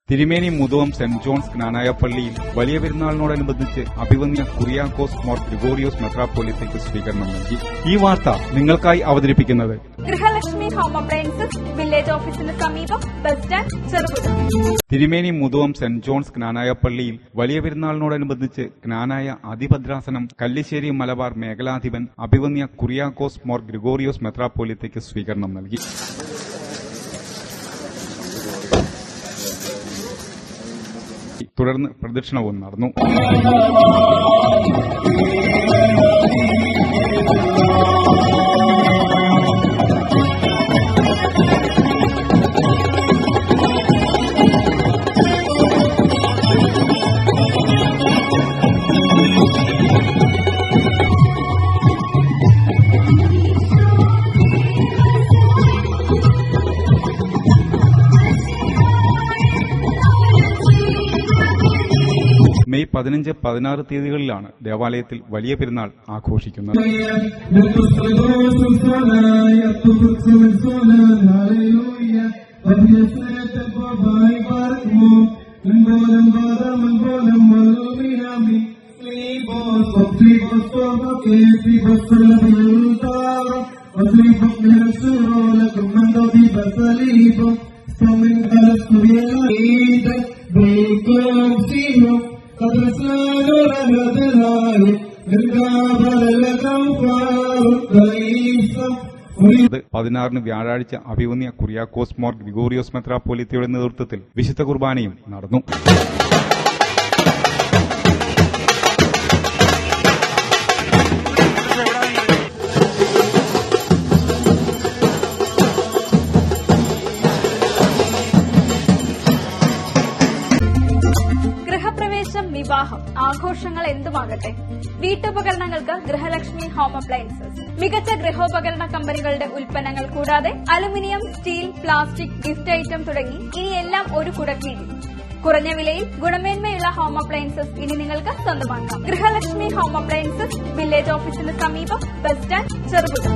തിരുമേനി മുതുവം saint John's ജ്ഞാനായ പള്ളിയിൽ വലിയ പെരുന്നാളിനോടനുബന്ധിച്ച് അഭിവന്യ കുറിയാക്കോസ് മോർ ഗ്രിഗോറിയോസ് മെത്രാപ്പോലീത്തയ്ക്ക് സ്വീകരണം നൽകി. ഈ വാർത്ത നിങ്ങൾക്കായി അവതരിപ്പിക്കുന്നത് ഗൃഹലക്ഷ്മി ഹോം അപ്ലയൻസസ്, വില്ലേജ് ഓഫീസിന് സമീപം, ബസ് സ്റ്റാൻഡ്, ചെറുപുഴ. തിരുമേനി മുതുവം സെന്റ് ജോൺസ് ജ്ഞാനായ പള്ളിയിൽ വലിയ പെരുന്നാളിനോടനുബന്ധിച്ച് ജ്ഞാനായ അതിഭദ്രാസനം കല്ലിശ്ശേരി മലബാർ മേഖലാധിപൻ അഭിവന്യ കുറിയാക്കോസ് മോർ ഗ്രിഗോറിയോസ് മെത്രാപ്പോലീത്തയ്ക്ക് സ്വീകരണം നൽകി. തുടർന്ന് പ്രദക്ഷിണവും നടന്നു. മെയ് 15, 16 തീയതികളിലാണ് ദേവാലയത്തിൽ വലിയ പെരുന്നാൾ ആഘോഷിക്കുന്നത്. ഇത് 16 വ്യാഴാഴ്ച അഭിവന്യ കുറിയാക്കോസ് മോർ ഗ്രിഗോറിയോസ് മെത്രാപ്പോലീത്തയുടെ നേതൃത്വത്തിൽ വിശുദ്ധ കുർബാനയും നടന്നു. വിവാഹം, ആഘോഷങ്ങൾ എന്തുമാകട്ടെ, വീട്ടുപകരണങ്ങൾക്ക് ഗൃഹലക്ഷ്മി ഹോം അപ്ലയൻസസ്. മികച്ച ഗൃഹോപകരണ കമ്പനികളുടെ ഉൽപ്പന്നങ്ങൾ കൂടാതെ aluminium, steel, plastic, gift item തുടങ്ങി ഇനി എല്ലാം ഒരു കുടക്കീഴിൽ. കുറഞ്ഞ വിലയിൽ ഗുണമേന്മയുള്ള ഹോം അപ്ലയൻസസ് ഇനി നിങ്ങൾക്ക് സ്വന്തമാക്കാം. ഗൃഹലക്ഷ്മി ഹോം അപ്ലയൻസസ്, വില്ലേജ് ഓഫീസിന് സമീപം, ബസ് സ്റ്റാൻഡ്, ചെറുപുഴ.